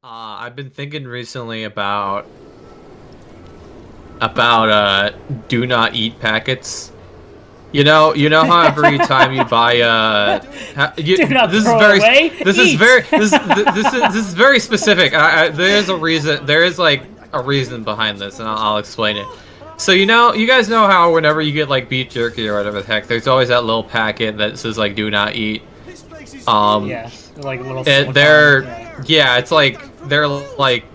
I've been thinking recently about do not eat packets. You know how every time you buy Do not this is throw very away. this is Eat. very this is very specific. There's a reason. There is like a reason behind this, and I'll explain it. So you guys know how whenever you get like beef jerky or whatever the heck, there's always that little packet that says like do not eat. Yeah, like little silicone. Yeah, it's like they're like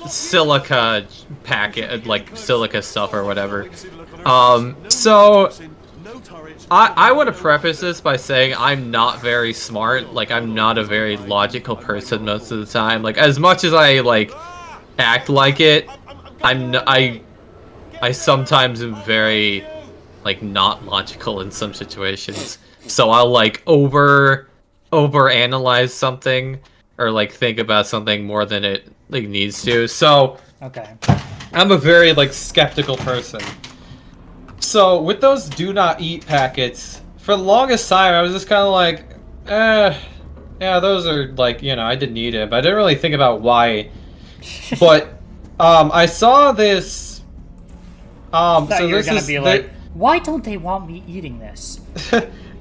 silica packet, like silica stuff or whatever. So I want to preface this by saying I'm not very smart. Like I'm not a very logical person most of the time. Like as much as I like act like it, I sometimes am very like not logical in some situations. So I'll like overanalyze something or like think about something more than it like needs to. So Okay. I'm a very like skeptical person. So with those do not eat packets, for the longest time I was just kind of like, yeah, those are like, I didn't eat it, but I didn't really think about why. But I saw this I thought so you were this gonna is be like, why don't they want me eating this?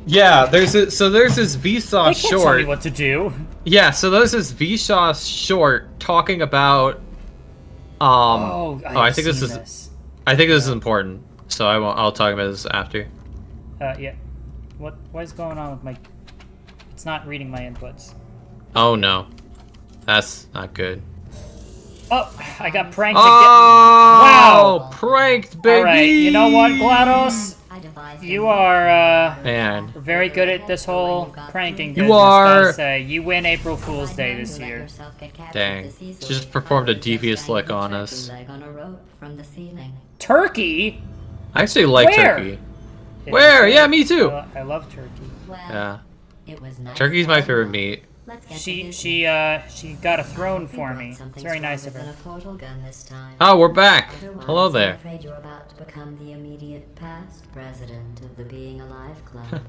yeah, there's this Vsauce They can't short. tell me what to do. Yeah, so there's this Vsauce short talking about I think this is important. So I'll talk about this after. Yeah. What is going on with my? It's not reading my inputs. Oh no. That's not good. Oh, I got pranked again. Oh, Wow. pranked, baby. All right, you know what, GLaDOS? You are Man. very good at this whole pranking business. You are. Gotta say, you win April Fool's Day this year. Dang. She just performed a devious lick on us. Turkey? I actually like Where? turkey. Where? Yeah, me too. I love turkey. Yeah. Turkey's my favorite meat. She got a throne for me. It's very nice of her. Oh, we're back. Hello there. I'm afraid you're about to become the immediate past president of the Being Alive Club.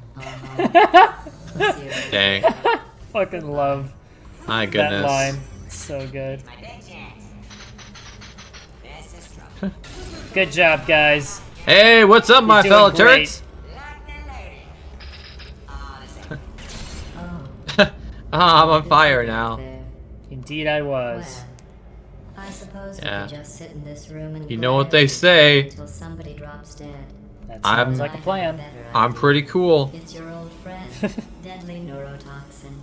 Dang. Fucking love My that goodness. line. So good. Good job, guys. Hey, what's up, my You're fellow doing great. Turks? I'm on fire now. Indeed, I was. I suppose Yeah. we could just sit in this room and You know what glare they say. until somebody drops dead. That I'm- sounds like a plan. I'm pretty cool. It's your old friend, deadly neurotoxin.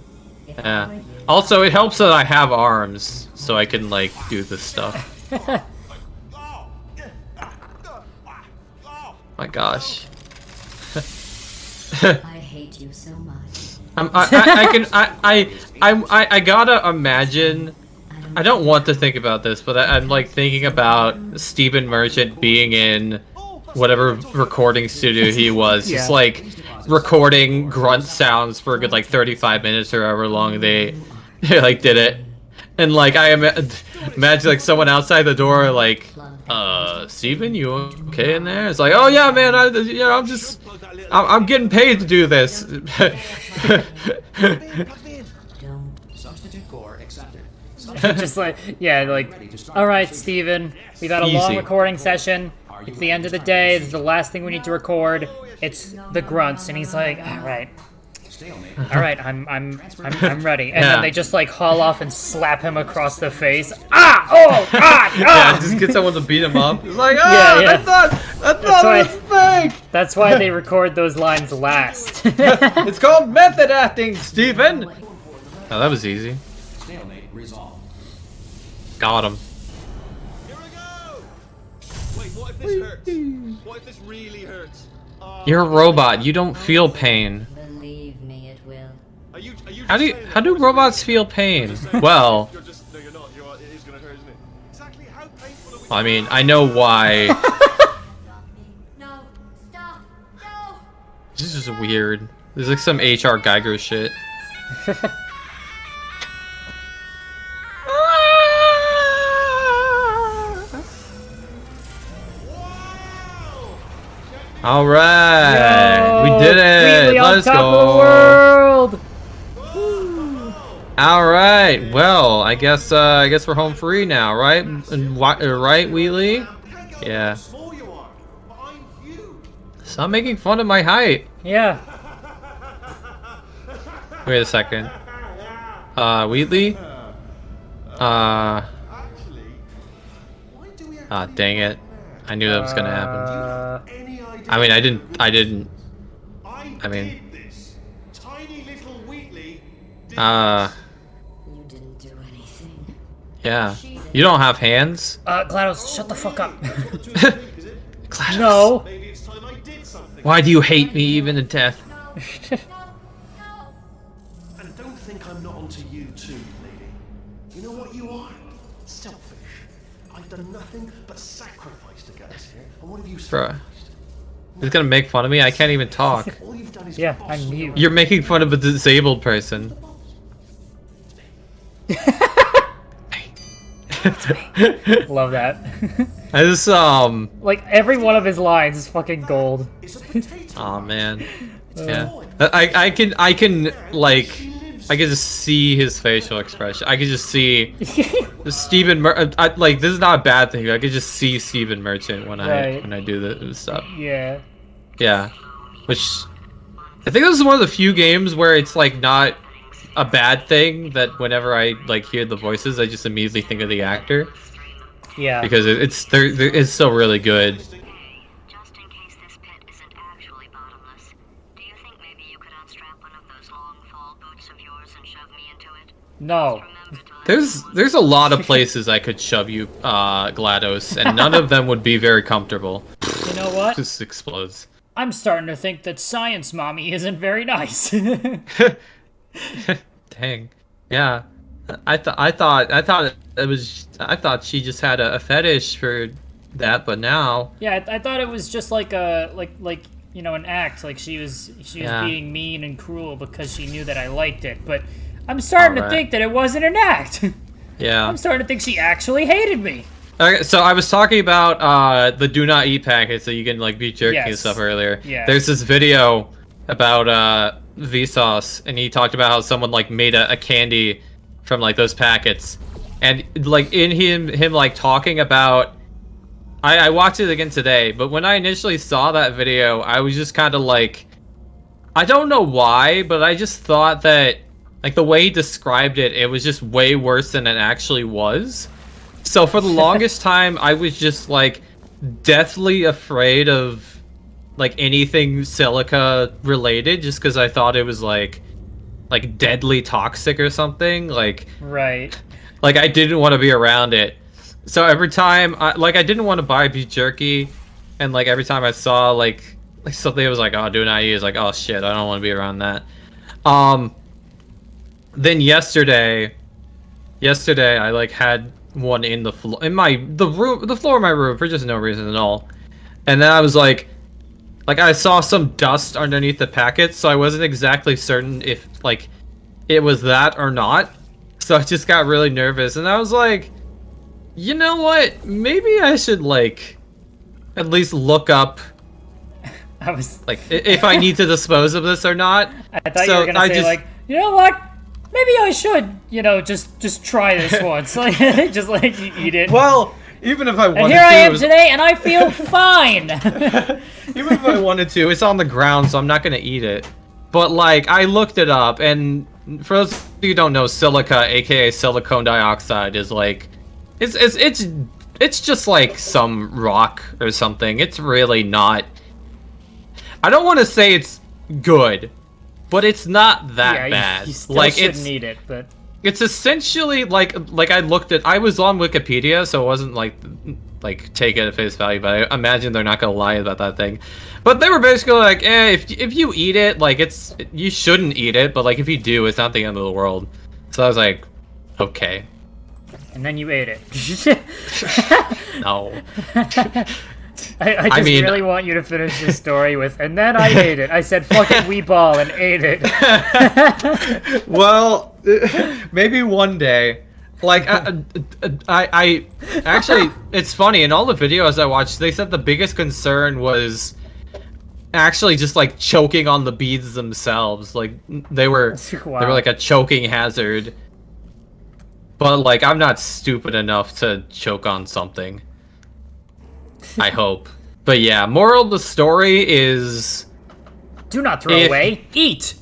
If I Yeah. were you, Also, it helps that I have arms, so I can like do this stuff. My gosh. I hate you so much. I gotta imagine. I don't want to think about this, but I'm like thinking about Stephen Merchant being in whatever recording studio he was, just Yeah. like recording grunt sounds for a good like 35 minutes or however long they like did it, and like imagine like someone outside the door like, Steven, you okay in there? It's like, oh yeah, man, I'm getting paid to do this. Substitute core accepted. Just like, yeah, like, all right, Steven, we've had a long Easy. recording session. It's the end of the day. This is the last thing we need to record. It's the grunts, and he's like, all right, I'm ready. And Yeah. then they just like haul off and slap him across the face. Ah! Oh! Ah! Yeah, Ah! just get someone to beat him up. It's like, Yeah. I thought why- it was fake. That's why they record those lines last. It's called method acting, Stephen. Oh, that was easy. Stalemate resolved. Got him. Here we go! Wait, what if this hurts? What if this really hurts? You're a robot. You don't feel pain. Believe me, it will. Are you How do robots feel pain? Well, You're just, no, you're not. It is gonna hurt, isn't it? Exactly how painful are we? I mean, I know why. No, stop, no! This is just weird. There's like some HR Geiger shit. All right, we did it. Completely on Let's top go. of the world. All right. Well, I guess we're home free now, right? And right, Wheelie? Yeah. Small you are, but I'm huge. Stop making fun of my height. Yeah. Wait a second. Wheatley? Actually, why do we have Dang it. I knew that was gonna happen. any idea? I mean, I didn't. I mean- did this. Tiny little Wheatley did You didn't do anything. Yeah. You don't have hands? GLaDOS, shut the fuck up. this. Is it? GLaDOS. No. Maybe it's time I did something. Why do you hate me even to death? And don't think I'm not onto you too, lady. You know what you are? Selfish. I've done nothing but sacrifice to get us here. And what have you Bruh. sacrificed? He's gonna make fun of me? I can't even talk. All you've done is Yeah, boss I'm me mute. around. You're making fun of a disabled person. Love that. I just, Like, every one of his lines is fucking gold. It's a potato. Aw, man. Yeah. I can, like, I can just see his facial expression. I can just see Stephen like, this is not a bad thing. I can just see Stephen Merchant when Right. I do this stuff. Yeah. Yeah. Which, I think this is one of the few games where it's, like, not a bad thing that whenever I, like, hear the voices, I just immediately think of the actor. Yeah. Because it's still really good. Just in case this pit isn't actually bottomless, do you think maybe you could unstrap one of those long fall boots of yours and shove me into it? No. Remember to There's a lot of places I could shove you, GLaDOS, and none of them would be very comfortable. You know what? Just explodes. I'm starting to think that Science Mommy isn't very nice. Dang. Yeah. I thought she just had a fetish for that, but now Yeah, I thought it was just like a you know, an act. Like she was Yeah. being mean and cruel because she knew that I liked it. But I'm starting to Alright. think that it wasn't an act. yeah. I'm starting to think she actually hated me. Okay, so I was talking about the do not eat packets so you can like beef jerky and Yes. stuff earlier. Yeah. There's this video about Vsauce, and he talked about how someone like made a candy from like those packets, and like in him like talking about. I watched it again today, but when I initially saw that video, I was just kind of like, I don't know why, but I just thought that like the way he described it, it was just way worse than it actually was. So for the longest time, I was just like deathly afraid of like anything silica related, just because I thought it was like deadly toxic or something. Like Right. I didn't want to be around it. So every time I didn't want to buy beef jerky, and like every time I saw like something that was like, oh, do not eat, it's like, oh shit, I don't want to be around that. Then yesterday I like had one in the floor in the floor of my room for just no reason at all, and then I was like I saw some dust underneath the packet, so I wasn't exactly certain if like it was that or not. So I just got really nervous, and I was like, you know what? Maybe I should like at least look up I was. like if I need to dispose of this or not. I thought you were gonna say like, you know what? Maybe I should, you know, just try this once. Like, just like eat it. Well, even if I wanted and here I am to, today, and I feel fine. even if I wanted to, it's on the ground, so I'm not gonna eat it. But like, I looked it up, and for those of you who don't know, silica, aka silicone dioxide, is like, it's just like some rock or something. It's really not. I don't want to say it's good, but it's not that yeah, bad. You still like shouldn't eat it, but it's essentially like I was on Wikipedia, so it wasn't like take it at face value, but I imagine they're not gonna lie about that thing. But they were basically like, if you eat it, like you shouldn't eat it, but like if you do, it's not the end of the world. So I was like, okay, and then you ate it. no. I just mean- really want you to finish this story with, and then I ate it. I said, fuck it, we ball, and ate it. Well, maybe one day. Like, I actually, it's funny, in all the videos I watched, they said the biggest concern was actually just like choking on the beads themselves. Like they were Wow. like a choking hazard. But like, I'm not stupid enough to choke on something. I hope. But yeah, moral of the story is... Do not throw away. Eat.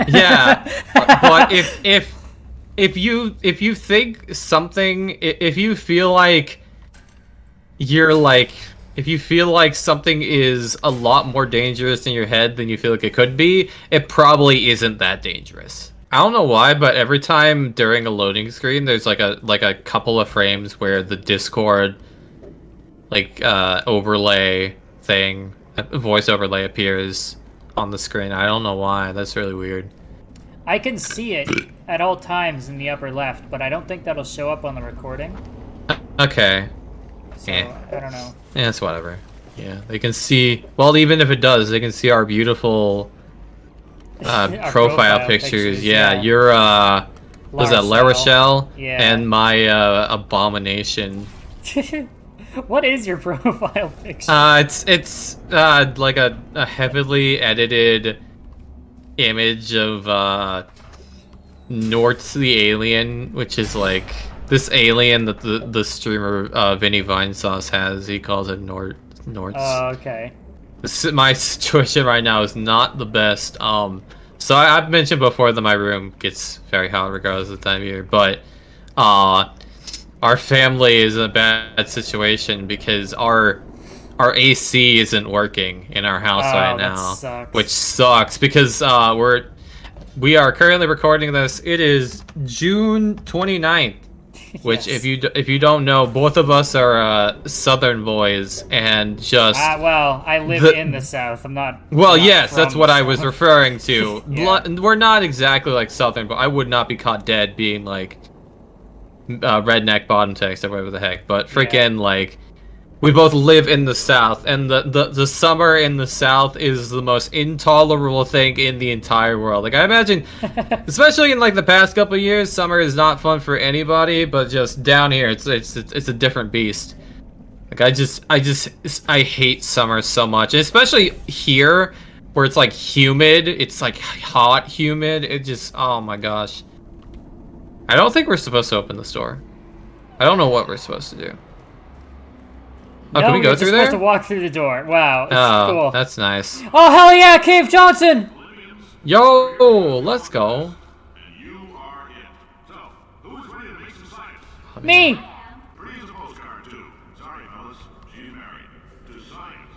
Yeah, but if you think something, if you feel like you're like, if you feel like something is a lot more dangerous in your head than you feel like it could be, it probably isn't that dangerous. I don't know why, but every time during a loading screen, there's like a couple of frames where the Discord like overlay thing, voice overlay appears on the screen. I don't know why. That's really weird. I can see it at all times in the upper left, but I don't think that'll show up on the recording. Okay. So, I don't know. Yeah, it's whatever. Yeah, they can see... Well, even if it does, they can see our beautiful Our profile pictures. Yeah, you're, was that La Rochelle? Yeah. And my, abomination. What is your profile picture? It's like a heavily edited image of Nortz the alien, which is like this alien that the streamer Vinny Vinesauce has. He calls it Nortz. Oh, okay. My situation right now is not the best. So I've mentioned before that my room gets very hot regardless of the time of year, but our family is in a bad situation because our AC isn't working in our house right now, sucks. which sucks because we are currently recording this. It is June 29th, which Yes. if you don't know, both of us are Southern boys and just Well, I live in the South. I'm not. well, not yes, from that's what the I was South. referring to. Yeah. We're not exactly like Southern, but I would not be caught dead being like redneck bottom text or whatever the heck. But freaking like, we both live in the South, and the summer in the South is the most intolerable thing in the entire world. Like I imagine, especially in like the past couple of years, summer is not fun for anybody. But just down here, it's a different beast. Like I hate summer so much, and especially here where it's like humid. It's like hot, humid. It just, oh my gosh. I don't think we're supposed to open the store. I don't know what we're supposed to do. Oh, No, can we go you're through just there? supposed to walk through the door. Wow, it's Oh, cool. that's nice. Oh hell yeah, Cave Johnson! Yo, let's go. You are it. So, who's ready to make some science? Me. Pretty is a postcard, too. Sorry, fellas. She's married. To science.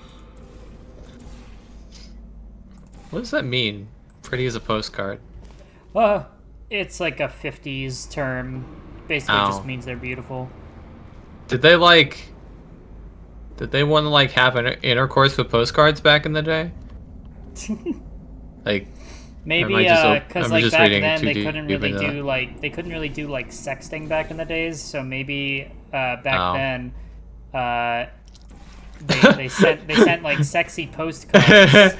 What does that mean? Pretty as a postcard. It's like a 50s term. Basically, Oh. just means they're beautiful. Did they want to like have an intercourse with postcards back in the day? Like, Maybe Am I just because I'm like just back reading then too they deep couldn't really into do like sexting back in the days. So maybe back Oh. then they sent like sexy postcards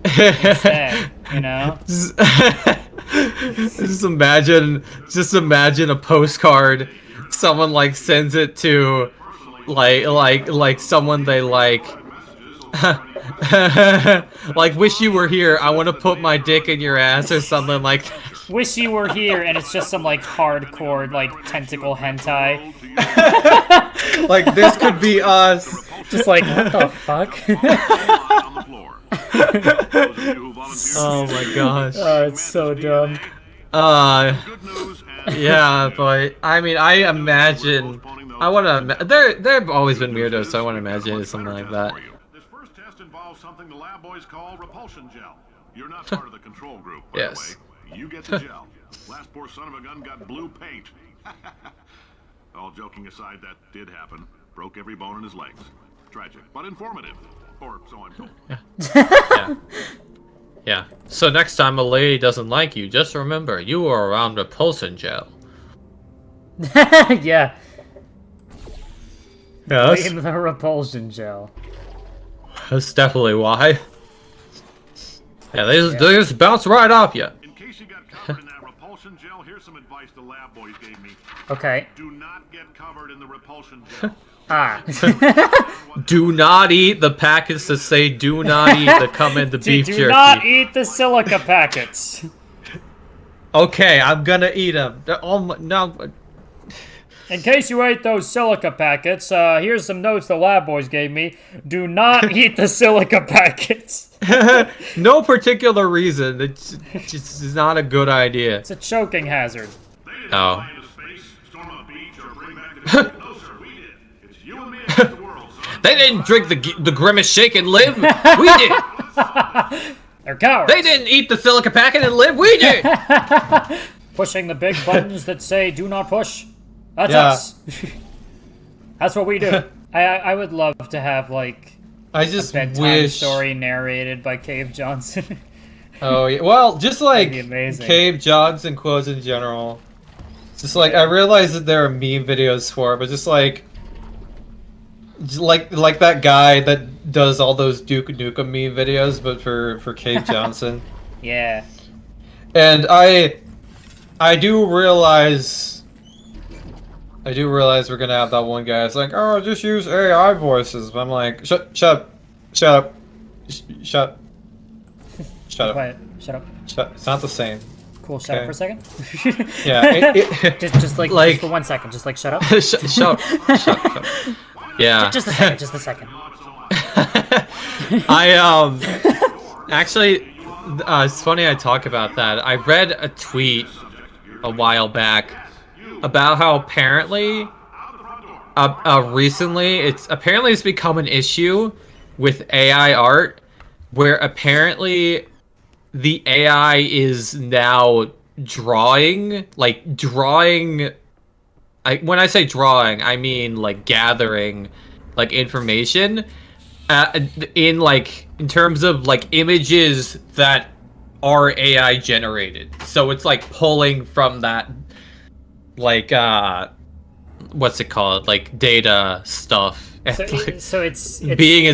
instead. You know. just imagine a postcard. Someone like sends it to, like someone they like. Like, wish you were here. I want to put my dick in your ass or something like that. Wish you were here, and it's just some like hardcore like tentacle hentai. Like, this could be us. Just like what the fuck? On the floor. Those of you who volunteered Oh my gosh. Oh, it's so dumb. good news and Yeah, but I mean, I imagine. I want to. There've always been weirdos, so I want to imagine it's something like that. this first test involves something the lab boys call repulsion gel. You're not part of the control group, by Yes. the way. You get the gel. Last poor son of a gun got blue paint. All joking aside, that did happen. Broke every bone in his legs. Tragic, but informative. Or so I'm told. Yeah. So next time a lady doesn't like you, just remember you are around repulsion gel. Yeah. Yes. Blame the repulsion gel. That's definitely why. Yeah, they just bounce right off you. In case you got covered in that repulsion gel, here's some advice the lab boys gave me. Okay. Do not get covered in the repulsion gel. Ah. Do not eat the packets that say "Do not eat" that come in the beef Do jerky. not eat the silica packets. Okay, I'm gonna eat them. They're all no. In case you ate those silica packets, here's some notes the lab boys gave me. Do not eat the silica packets. No particular reason. It's just not a good idea. It's a choking hazard. Oh. They didn't drink the Grimace shake and live. We did. They're cowards. They didn't eat the silica packet and live. We did. Pushing the big buttons that say "Do not push." That's Yeah. us. That's what we do. I would love to have like I a just bedtime wish. story narrated by Cave Johnson. Oh yeah. Well, just like That'd be amazing. Cave Johnson quotes in general. Just like I realize that there are meme videos for it, but just like that guy that does all those Duke Nukem meme videos, but for Cave Johnson. Yeah. And I do realize we're gonna have that one guy that's like, oh, just use AI voices. But I'm like, shut up. Shut up. Quiet. Shut up. It's not the same. Cool. Shut up Okay. for a second. Yeah. just like for 1 second. Just like shut up. Shut up. Yeah. Just a second. Just a second. Actually, it's funny I talk about that. I read a tweet a while back about how apparently recently it's become an issue with AI art where apparently the AI is now drawing when I say drawing, I mean like gathering like information in terms of like images that are AI generated. So it's like pulling from that like what's it called? Like data stuff. So it's drawing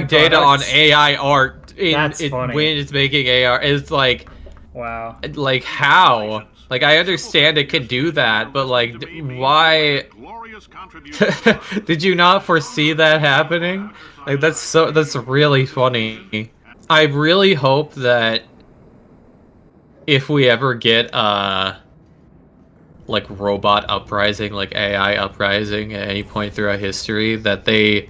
data on products. AI art That's funny. when it's making AR. It's like Wow. like how? Like I understand it can do that, but like why did you not foresee that happening? Like that's really funny. I really hope that if we ever get like robot uprising, like AI uprising at any point throughout history, that they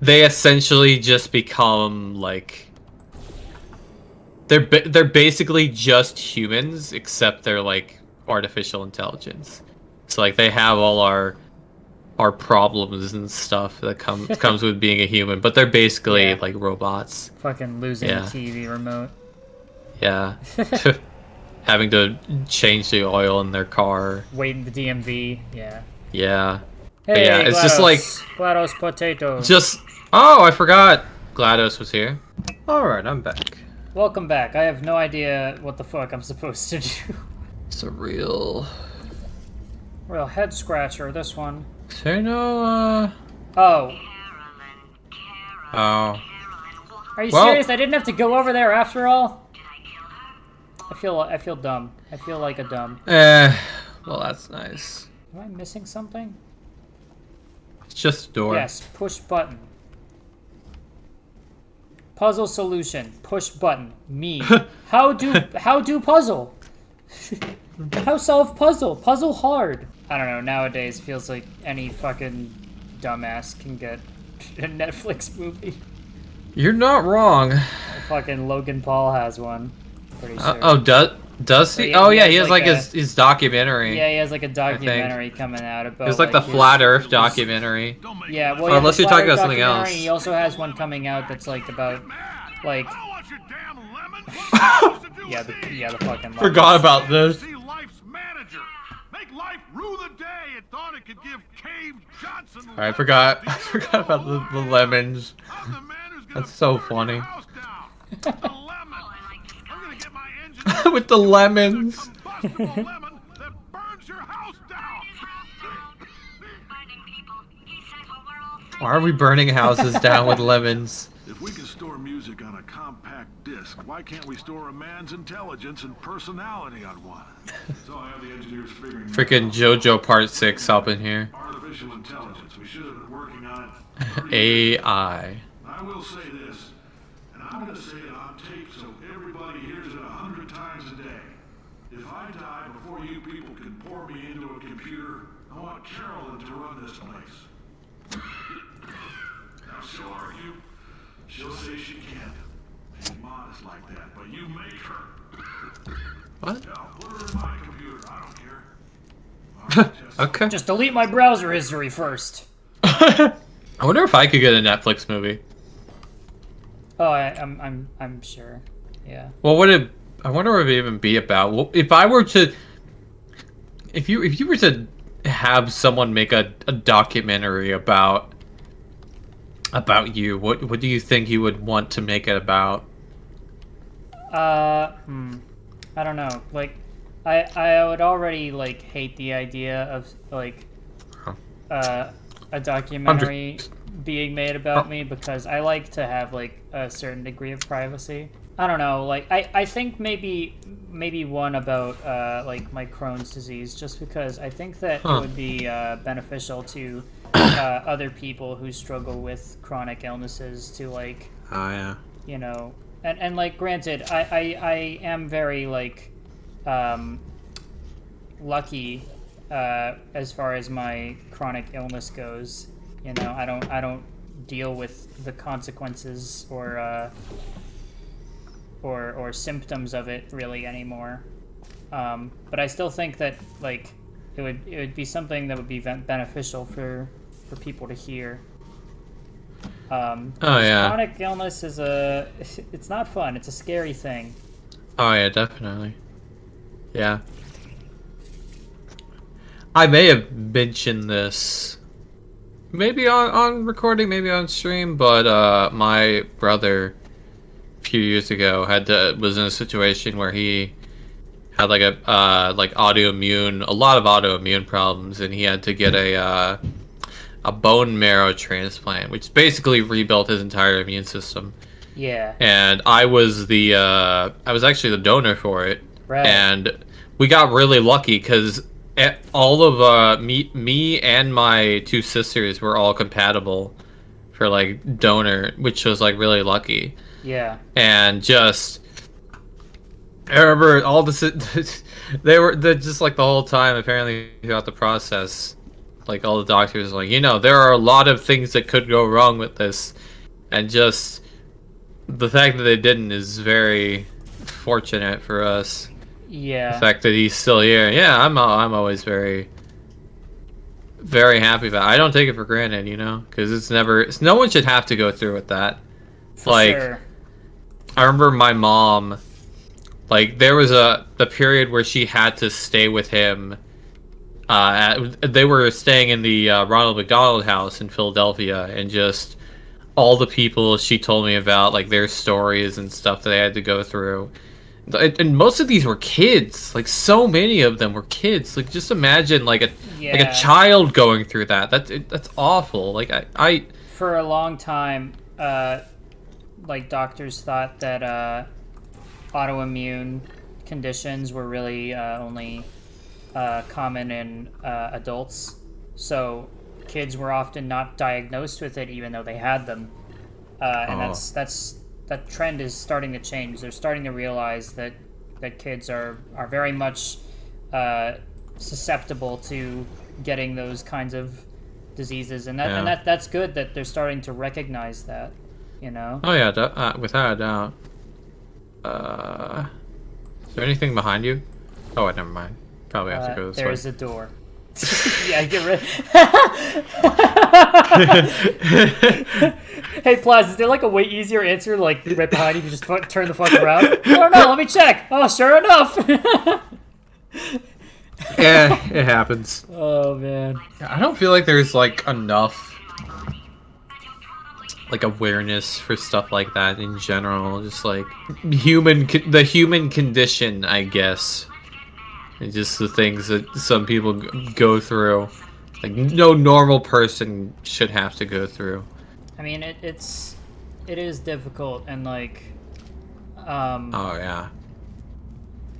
essentially just become like they're basically just humans, except they're like artificial intelligence. So like they have all our problems and stuff that comes with being a human, but they're basically like robots. Fucking losing Yeah. a TV remote. Yeah. Having to change the oil in their car. Waiting the DMV. Yeah. Yeah. Hey, yeah, it's just like GLaDOS potato. Oh, I forgot GLaDOS was here. Alright, I'm back. Welcome back. I have no idea what the fuck I'm supposed to do. It's a real Head scratcher, this one. Is there no Oh. Oh. Are you Well- serious? I didn't have to go over there after all? I feel dumb. I feel like a dumb. Well that's nice. Am I missing something? It's just a door. Yes, push button. Puzzle solution. Push button. Me. How do puzzle? How solve puzzle? Puzzle hard. I don't know, nowadays feels like any fucking dumbass can get a Netflix movie. You're not wrong. Fucking Logan Paul has one. Pretty sure. Does he? Yeah, Oh he yeah, has he has like like a- his documentary. Yeah, he has like a documentary coming out about. It's like the his- Flat Earth documentary. Yeah, well, Oh, yeah, unless the you're Flat talking Earth about something documentary, else. He also has one coming out that's like about, like, yeah, the fucking. Forgot about this. See life's manager. Make life rue the day it thought it could give Cave Johnson. I forgot about the lemons. I'm the man who's gonna That's so burn funny. your house down. The lemon. I'm gonna get my engine With the lemons. combustible lemon that burns your house down. Burning people. He said what we're all Why are we burning houses down with lemons? If we can store music on a compact disc, why can't we store a man's intelligence and personality on one? So I have the engineers figuring Freaking JoJo Part 6 up in here. artificial intelligence. We should have been working on it. AI. I will say this, and I'm going to say it on tape so everybody hears it 100 times a day. If I die before you people can pour me computer. I want Carolyn to run this place. Now she'll argue. She'll say she can't. Ain't modest like that, but you make her. What? Now put her in my computer. I don't care. All right, Jess. Okay. Just delete my browser history first. I wonder if I could get a Netflix movie. Oh, I'm sure. Yeah. What would it? I wonder what it would even be about. Well, if I were to, if you were to have someone make a documentary about you, what do you think you would want to make it about? I don't know. Like, I would already like hate the idea of like a documentary being made about me because I like to have like a certain degree of privacy. I don't know. Like, I think maybe one about like my Crohn's disease, just because I think that it would be beneficial to other people who struggle with chronic illnesses to like, Oh yeah. you know, and like granted, I am very like lucky as far as my chronic illness goes. You know, I don't deal with the consequences or symptoms of it really anymore. But I still think that like it would be something that would be beneficial for people to hear. Oh yeah. Chronic illness is it's not fun. It's a scary thing. Oh yeah, definitely. Yeah. I may have mentioned this, maybe on recording, maybe on stream, but my brother a few years ago was in a situation where he had like a like a lot of autoimmune problems, and he had to get a bone marrow transplant, which basically rebuilt his entire immune system. Yeah. And I was actually the donor for it. Right. And we got really lucky because all of me and my two sisters were all compatible for like donor, which was like really lucky. Yeah. And just I remember all this they just like the whole time apparently throughout the process, like all the doctors were like, you know, there are a lot of things that could go wrong with this, and just the fact that they didn't is very fortunate for us. Yeah. The fact that he's still here, yeah, I'm always very, very happy about it. I don't take it for granted, you know, because no one should have to go through with that. For like, sure. I remember my mom, like, there was the period where she had to stay with him. They were staying in the Ronald McDonald House in Philadelphia, and just all the people she told me about, like, their stories and stuff that they had to go through. And most of these were kids. Like, so many of them were kids. Like, just imagine like a child going through that. That's awful. Like, I for a long time, like doctors thought that autoimmune conditions were really only common in adults. So kids were often not diagnosed with it, even though they had them. And that trend is starting to change. They're starting to realize that kids are very much susceptible to getting those kinds of diseases, and that's good that they're starting to recognize that, you know. Oh yeah, without a doubt. Is there anything behind you? Oh, never mind. Probably have to go this way. There's a door. Yeah, get rid. Hey, Plaz, is there like a way easier answer, like right behind you? You just turn the fuck around. I don't know. Let me check. Oh, sure enough. Yeah, it happens. Oh man. I don't feel like there's like enough like awareness for stuff like that in general. Just like the human condition, I guess. And just the things that some people go through, like no normal person should have to go through. I mean, it is difficult, and like, oh yeah.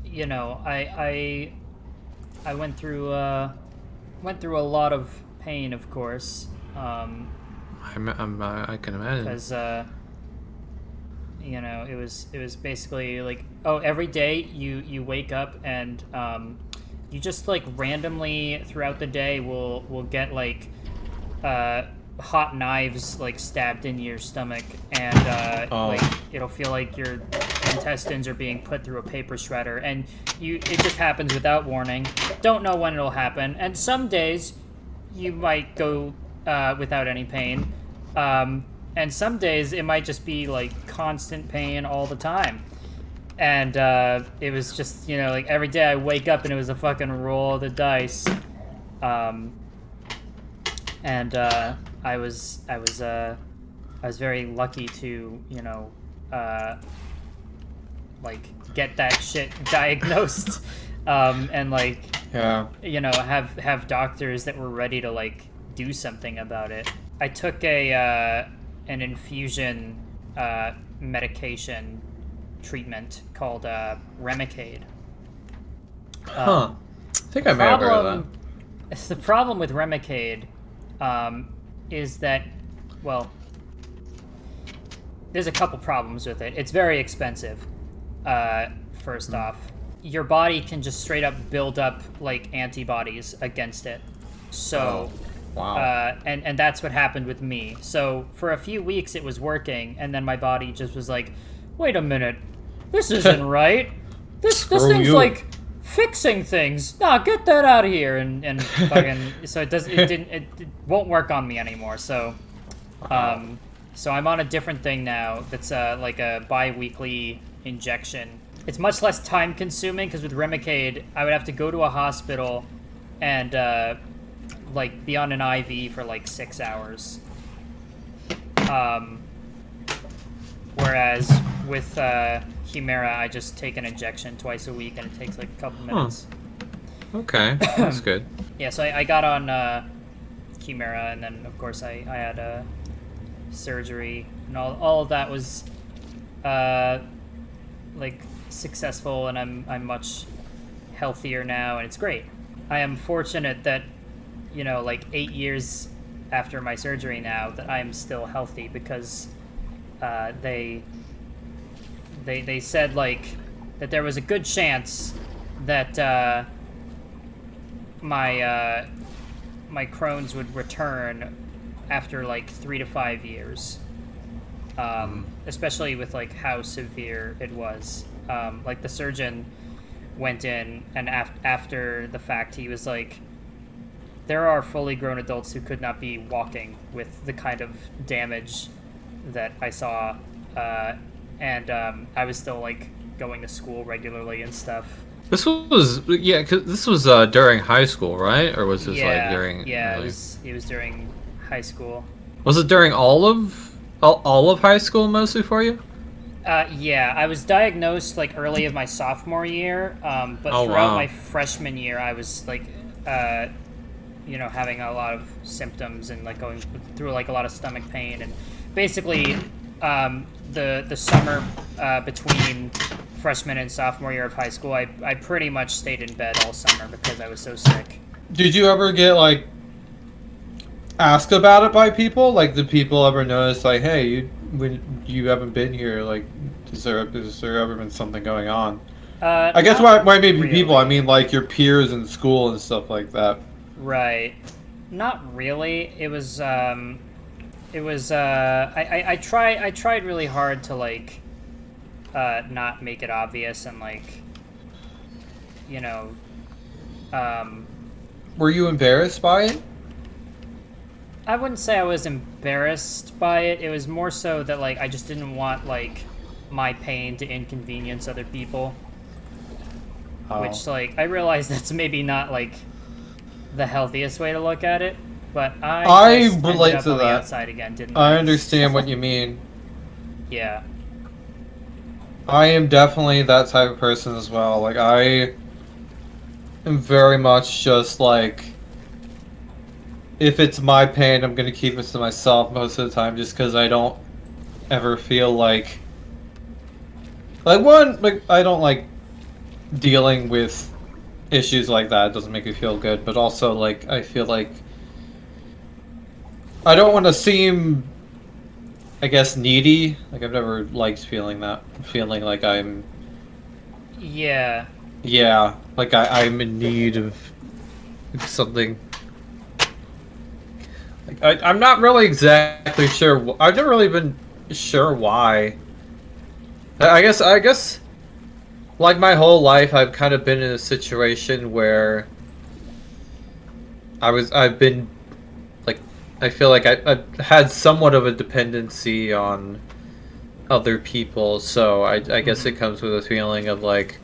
You know, I went through a lot of pain, of course. I can imagine. Because you know, it was basically like, oh, every day you wake up and You just like randomly throughout the day will get like hot knives like stabbed into your stomach, and like it'll feel like your intestines are being put through a paper shredder, and it just happens without warning. Don't know when it'll happen, and some days you might go without any pain, and some days it might just be like constant pain all the time. And it was just, you know, like every day I wake up and it was a fucking roll of the dice. I was very lucky to, you know, like get that shit diagnosed, and like, Yeah. you know, have doctors that were ready to like do something about it. I took an infusion medication treatment called Remicade. Huh. I think I may have heard of that. The problem with Remicade is that, well, there's a couple problems with it. It's very expensive, first off. Your body can just straight up build up, like, antibodies against it. So, Wow. and that's what happened with me. So, for a few weeks it was working, and then my body just was like, wait a minute, this isn't right. This thing's, like, fixing things. Nah, get that out of here, and fucking, so it won't work on me anymore, so, so I'm on a different thing now that's, like a bi-weekly injection. It's much less time-consuming, because with Remicade, I would have to go to a hospital and, like, be on an IV for, like, 6 hours. Whereas with Humira, I just take an injection twice a week, and it takes, like, a couple minutes. Okay, that's good. Yeah, so I got on Humira, and then, of course, I had surgery, and all of that was, like, successful, and I'm much healthier now, and it's great. I am fortunate that, you know, like 8 years after my surgery now, that I am still healthy, because they said, like, that there was a good chance that my Crohn's would return after like 3 to 5 years, especially with like how severe it was. Like the surgeon went in, and after the fact, he was like, there are fully grown adults who could not be walking with the kind of damage that I saw, and I was still like going to school regularly and stuff. This was, yeah, 'cause this was during high school, right? Or was this like during? Yeah, like, it was during high school. Was it during all of high school mostly for you? Yeah, I was diagnosed like early of my sophomore year, but throughout my freshman year, I was like, you know, having a lot of symptoms and like going through like a lot of stomach pain, and basically, the summer between freshman and sophomore year of high school, I pretty much stayed in bed all summer because I was so sick. Did you ever get like asked about it by people? Like, did people ever notice, like, hey, when you haven't been here, like, has there ever been something going on? I guess why maybe really. people, I mean, like your peers in school and stuff like that. Right. Not really. It was I tried really hard to like not make it obvious, and like, you know, Were you embarrassed by it? I wouldn't say I was embarrassed by it. It was more so that like I just didn't want like my pain to inconvenience other people. Oh. Which like I realize that's maybe not like the healthiest way to look at it, but I just relate ended up to on the that. outside again, didn't I I? understand what you mean. Yeah. I am definitely that type of person as well. Like, I am very much just like, if it's my pain, I'm gonna keep it to myself most of the time, just because I don't ever feel like I don't like dealing with issues like that. It doesn't make me feel good, but also like I feel like I don't want to seem, I guess, needy. Like, I've never liked feeling like I'm Yeah. Yeah, like I'm in need of something. Like, I'm not really exactly sure. I've never really been sure why. I guess, like my whole life, I've kind of been in a situation where I've been, like, I feel like I've had somewhat of a dependency on other people, so I guess it comes with a feeling of like,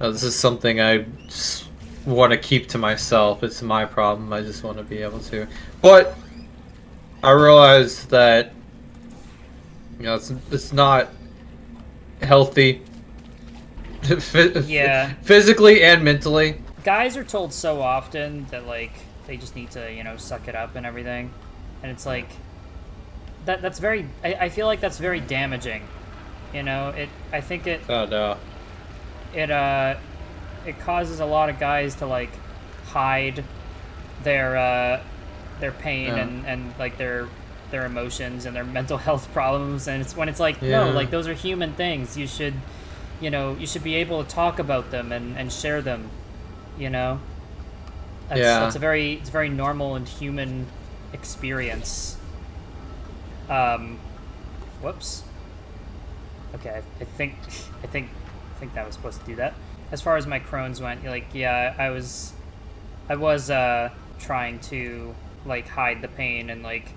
oh, this is something I just want to keep to myself. It's my problem. I just want to be able to. But I realize that, you know, it's not healthy, Yeah. physically and mentally. Guys are told so often that, like, they just need to, you know, suck it up and everything. And it's like, that's very, I feel like that's very damaging. You know, I think it, Oh no. it causes a lot of guys to, like, hide their pain Yeah. and like their emotions and their mental health problems, and it's when it's like, Yeah. no, like, those are human things. You should, you know, you should be able to talk about them and share them, you know? That's a very normal and human experience. Whoops. Okay, I think that was supposed to do that. As far as my Crohn's went, like, yeah, I was trying to, like, hide the pain and, like,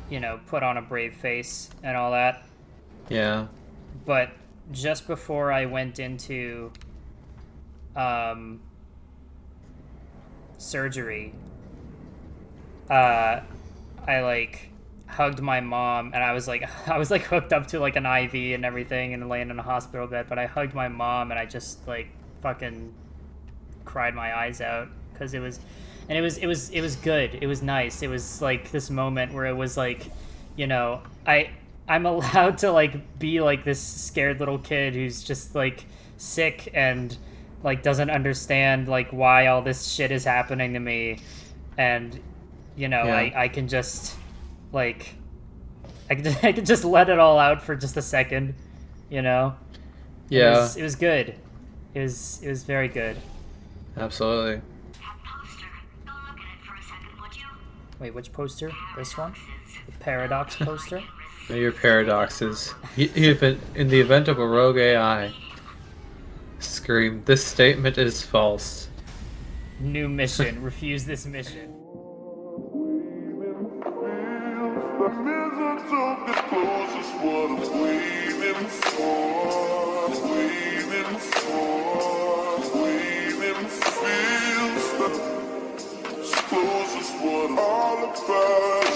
you know, put on a brave face and all that. Yeah. But just before I went into surgery, I, like, hugged my mom, and I was like hooked up to, like, an IV and everything and laying in a hospital bed, but I hugged my mom and I just, like, fucking cried my eyes out, because it was good. It was nice. It was like this moment where it was like, you know, I'm allowed to, like, be like this scared little kid who's just, like, sick and, like, doesn't understand, like, why all this shit is happening to me, and, you know, Yeah. I can just, like, I can just let it all out for just a second, you know. Yeah. It was good. It was very good. Absolutely. That poster. Go look at it for a second, would you? Wait, which poster? This one? The Paradox poster? Your paradoxes. Even in the event of a rogue AI, scream, this statement is false. New mission. Refuse this mission. All about